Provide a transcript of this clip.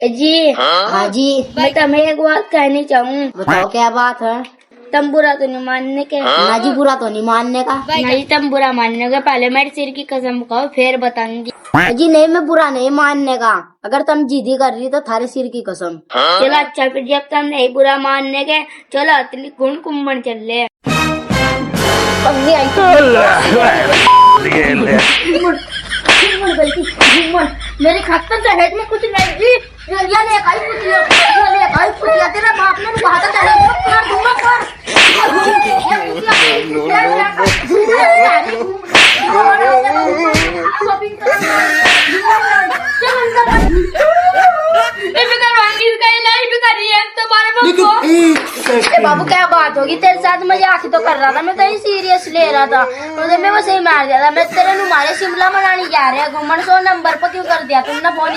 जी हाँ जी। मैं तुम्हें एक बात कहनी चाहूँ। बताओ क्या बात है। तुम बुरा तो नहीं मानने के? ना जी, बुरा तो नहीं मानने का। नहीं तुम बुरा मानने के, पहले मेरे सिर की कसम खाओ फिर बताऊंगी। जी नहीं, मैं बुरा नहीं मानने का। अगर तुम जिद्दी कर रही तो थारे सिर की कसम। चलो अच्छा, फिर जब तुम नहीं बुरा मानने के, चलो इतनी गुण कुंभन चल ले। मेरे खातर दहेज में कुछ नहीं जी। ये ले खाई पुतिया, तेरा बाप ने कहा था दहेज में पूरा दूंगा पर। बाबू क्या बात होगी तेरे साथ? मजाक ही तो कर रहा था, मैं तो सीरियस ले रहा था। तो मैं वैसे ही मार दिया था। मैं तेरे नुमारे शिमला मनाने जा रहे हैं घूमन, 100 नंबर पर क्यों कर दिया तुमने फोन?